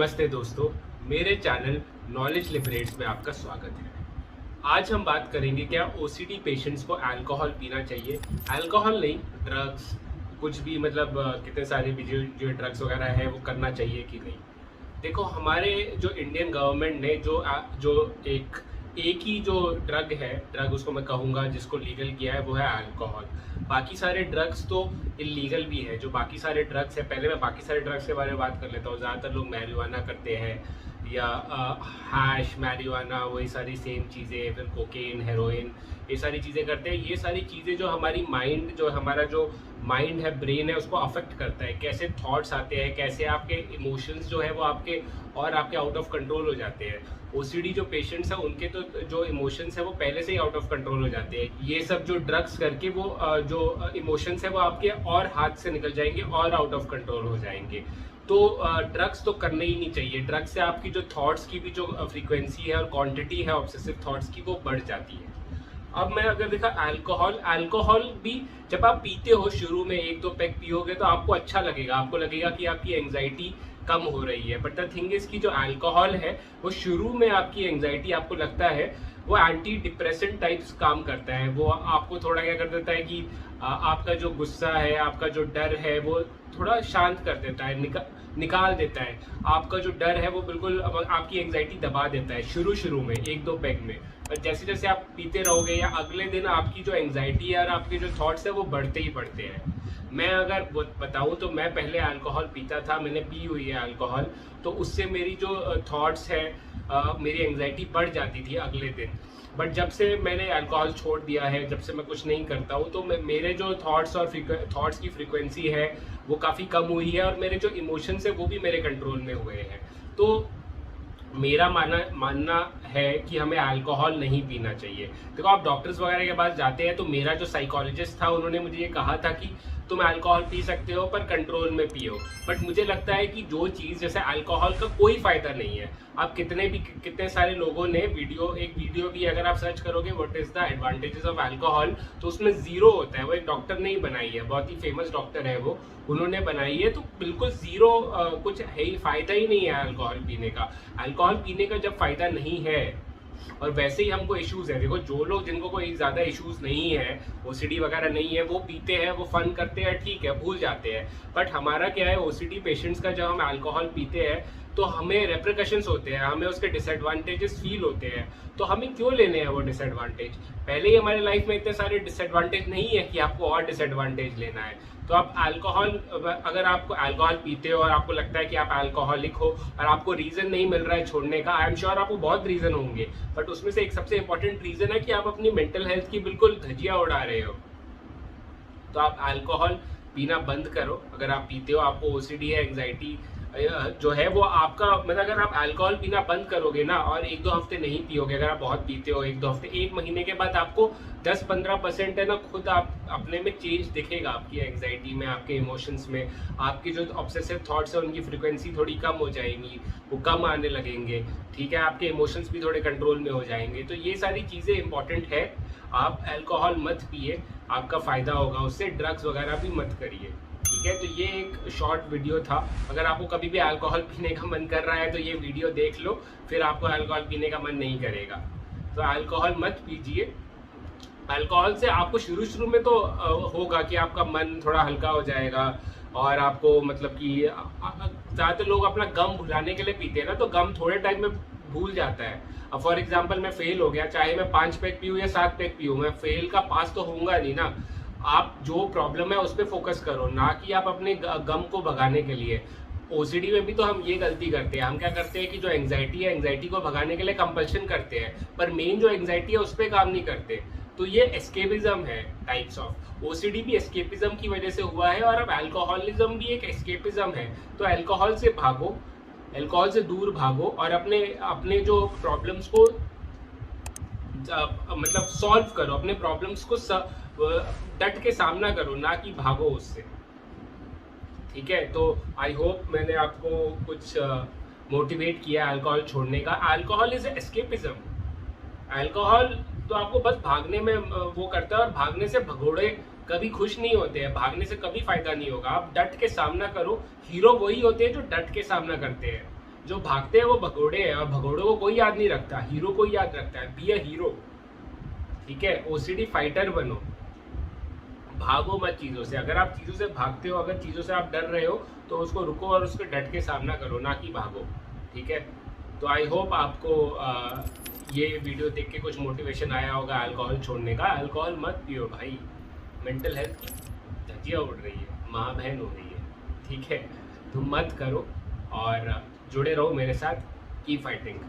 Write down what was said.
नमस्ते दोस्तों, मेरे चैनल नॉलेज लिबरेट्स में आपका स्वागत है। आज हम बात करेंगे क्या ओसीडी पेशेंट्स को अल्कोहल पीना चाहिए। अल्कोहल नहीं, ड्रग्स, कुछ भी मतलब कितने सारे भी जो ड्रग्स वगैरह है वो करना चाहिए कि नहीं। देखो, हमारे जो इंडियन गवर्नमेंट ने जो एक ही जो ड्रग उसको मैं कहूँगा जिसको लीगल किया है वो है अल्कोहल। बाकी सारे ड्रग्स तो इलीगल भी है। जो बाकी सारे ड्रग्स है, पहले मैं बाकी सारे ड्रग्स के बारे में बात कर लेता हूँ। ज़्यादातर लोग मैरिजुआना करते हैं या हैश, मैरिजुआना, वही सारी सेम चीज़ें, फिर कोकेन, हेरोइन, ये सारी चीज़ें करते हैं। ये सारी चीज़ें जो हमारी माइंड, जो हमारा जो माइंड है, ब्रेन है, उसको अफेक्ट करता है। कैसे थॉट्स आते हैं, कैसे आपके इमोशंस जो है वो आपके आउट ऑफ कंट्रोल हो जाते हैं। ओसीडी जो पेशेंट्स हैं उनके तो जो इमोशंस है वो पहले से ही आउट ऑफ कंट्रोल हो जाते हैं। ये सब जो ड्रग्स करके वो जो इमोशंस है वो आपके और हाथ से निकल जाएंगे और आउट ऑफ कंट्रोल हो जाएंगे। तो ड्रग्स तो करने ही नहीं चाहिए। ड्रग्स से आपकी जो थॉट्स की भी जो फ्रीक्वेंसी है और क्वांटिटी है ऑब्सेसिव थॉट्स की, वो बढ़ जाती है। अब मैं अगर देखा अल्कोहल भी जब आप पीते हो, शुरू में एक दो पैक पियोगे तो आपको अच्छा लगेगा, आपको लगेगा कि आपकी एंग्जाइटी कम हो रही है। बट द थिंग इज कि जो अल्कोहल है वो शुरू में आपकी एंग्जाइटी, आपको लगता है वो एंटी डिप्रेसेंट टाइप्स काम करता है। वो आपको थोड़ा क्या कर देता है कि आपका जो गुस्सा है, आपका जो डर है, वो थोड़ा शांत कर देता है, निकाल देता है। आपका जो डर है वो बिल्कुल आपकी एंग्जाइटी दबा देता है शुरू में एक दो पैक में। पर जैसे जैसे आप पीते रहोगे या अगले दिन आपकी जो एंग्जाइटी है और आपके जो थॉट्स है वो बढ़ते ही बढ़ते हैं। मैं अगर बताऊं तो मैं पहले अल्कोहल पीता था, मैंने पी हुई है अल्कोहल, तो उससे मेरी जो थॉट्स है, मेरी एंग्जाइटी बढ़ जाती थी अगले दिन। बट जब से मैंने अल्कोहल छोड़ दिया है, जब से मैं कुछ नहीं करता हूँ, तो मेरे जो थॉट्स की फ्रीक्वेंसी है वो काफ़ी कम हुई है और मेरे जो इमोशंस है वो भी मेरे कंट्रोल में हुए हैं। तो मेरा मानना है कि हमें अल्कोहल नहीं पीना चाहिए। देखो, आप डॉक्टर्स वगैरह के पास जाते हैं तो मेरा जो साइकोलॉजिस्ट था उन्होंने मुझे ये कहा था कि तुम अल्कोहल पी सकते हो पर कंट्रोल में पियो। बट मुझे लगता है कि जो चीज़, जैसे अल्कोहल का कोई फ़ायदा नहीं है। आप कितने सारे लोगों ने एक वीडियो भी अगर आप सर्च करोगे what is the advantages of alcohol, तो उसमें ज़ीरो होता है। वो एक डॉक्टर ने ही बनाई है, बहुत ही फेमस डॉक्टर है वो, उन्होंने बनाई है। तो बिल्कुल ज़ीरो, कुछ है ही, फ़ायदा ही नहीं है अल्कोहल पीने का। अल्कोहल पीने का जब फ़ायदा नहीं है और वैसे ही हमको इश्यूज़ है। देखो, जो लोग जिनको कोई ज़्यादा इश्यूज़ नहीं है, ओसीडी वगैरह नहीं है, वो पीते हैं, वो फन करते हैं, ठीक है, भूल जाते हैं। बट हमारा क्या है, ओसीडी पेशेंट्स का, जब हम अल्कोहल पीते हैं तो हमें रेप्रिकॉशंस होते हैं, हमें उसके डिसएडवांटेजेस फील होते हैं। तो हमें क्यों लेने हैं वो डिसएडवांटेज? पहले ही हमारे लाइफ में इतने सारे डिसएडवांटेज नहीं है कि आपको और डिसएडवांटेज लेना है। तो आप अगर आप अल्कोहल पीते हो और आपको लगता है कि आप अल्कोहलिक हो और आपको रीज़न नहीं मिल रहा है छोड़ने का, आई एम श्योर आपको बहुत रीज़न होंगे, बट उसमें से एक सबसे इंपॉर्टेंट रीज़न है कि आप अपनी मेंटल हेल्थ की बिल्कुल धज्जियां उड़ा रहे हो। तो आप अल्कोहल पीना बंद करो। अगर आप पीते हो, आपको ओसीडी है, एंग्जाइटी जो है वो आपका, मतलब अगर आप अल्कोहल पीना बंद करोगे ना और एक दो हफ्ते नहीं पियोगे, अगर आप बहुत पीते हो, एक दो हफ्ते, एक महीने के बाद आपको 10-15% है ना, खुद आप अपने में चेंज दिखेगा, आपकी एंग्जाइटी में, आपके इमोशंस में। आपके जो ऑब्सेसिव थॉट्स है उनकी फ्रिक्वेंसी थोड़ी कम हो जाएंगी, वो कम आने लगेंगे, ठीक है। आपके इमोशंस भी थोड़े कंट्रोल में हो जाएंगे। तो ये सारी चीज़ें इंपॉर्टेंट है। आप अल्कोहल मत पिए, आपका फ़ायदा होगा उससे। ड्रग्स वगैरह भी मत करिए, ठीक है। तो ये एक शॉर्ट वीडियो था। अगर आपको कभी भी अल्कोहल पीने का मन कर रहा है तो ये वीडियो देख लो, फिर आपको अल्कोहल पीने का मन नहीं करेगा। तो अल्कोहल मत पीजिए। अल्कोहल से आपको शुरू में तो होगा कि आपका मन थोड़ा हल्का हो जाएगा और आपको, मतलब कि ज़्यादातर लोग अपना गम भुलाने के लिए पीते हैं ना, तो गम थोड़े टाइम में भूल जाता है। अब फॉर एग्जाम्पल, मैं फेल हो गया, चाहे मैं 5 पैक पीऊँ या 7 पैक पीऊँ, मैं फेल का पास तो होऊंगा नहीं ना। आप जो प्रॉब्लम है उस पर फोकस करो, ना कि आप अपने गम को भगाने के लिए। ओसीडी में भी तो हम ये गलती करते हैं। हम क्या करते हैं कि जो एंग्जाइटी है, एंग्जाइटी को भगाने के लिए कंपल्शन करते हैं, पर मेन जो एंग्जाइटी है उस पर काम नहीं करते। तो ये एस्केपिज्म है, टाइप्स ऑफ। ओसीडी भी एस्केपिज्म की वजह से हुआ है और अब अल्कोहलिज्म भी एक एस्केपिज्म है। तो अल्कोहल से भागो, अल्कोहल से दूर भागो और अपने जो प्रॉब्लम्स को मतलब सॉल्व करो, अपने प्रॉब्लम्स को डट के सामना करो, ना कि भागो उससे, ठीक है। तो आई होप मैंने आपको कुछ मोटिवेट किया अल्कोहल छोड़ने का। Alcohol is escapism. अल्कोहल तो आपको बस भागने में वो करता है, और भागने से भगोड़े कभी खुश नहीं होते हैं, भागने से कभी फायदा नहीं होगा। आप डट के सामना करो। हीरो वही होते हैं जो डट के सामना करते हैं, जो भागते हैं वो भगोड़े हैं, और भगोड़ों को कोई याद नहीं रखता, हीरो को ही याद रखता है। बी अ हीरो, ठीक है। ओसीडी फाइटर बनो, भागो मत चीज़ों से। अगर आप चीज़ों से भागते हो, अगर चीज़ों से आप डर रहे हो, तो उसको रुको और उसको डट के सामना करो, ना कि भागो, ठीक है। तो आई होप आपको ये वीडियो देख के कुछ मोटिवेशन आया होगा अल्कोहल छोड़ने का। अल्कोहल मत पियो भाई, मेंटल हेल्थ की धज्जियाँ उड़ रही है, माँ बहन हो रही है, ठीक है। तो मत करो और जुड़े रहो मेरे साथ, की फाइटिंग।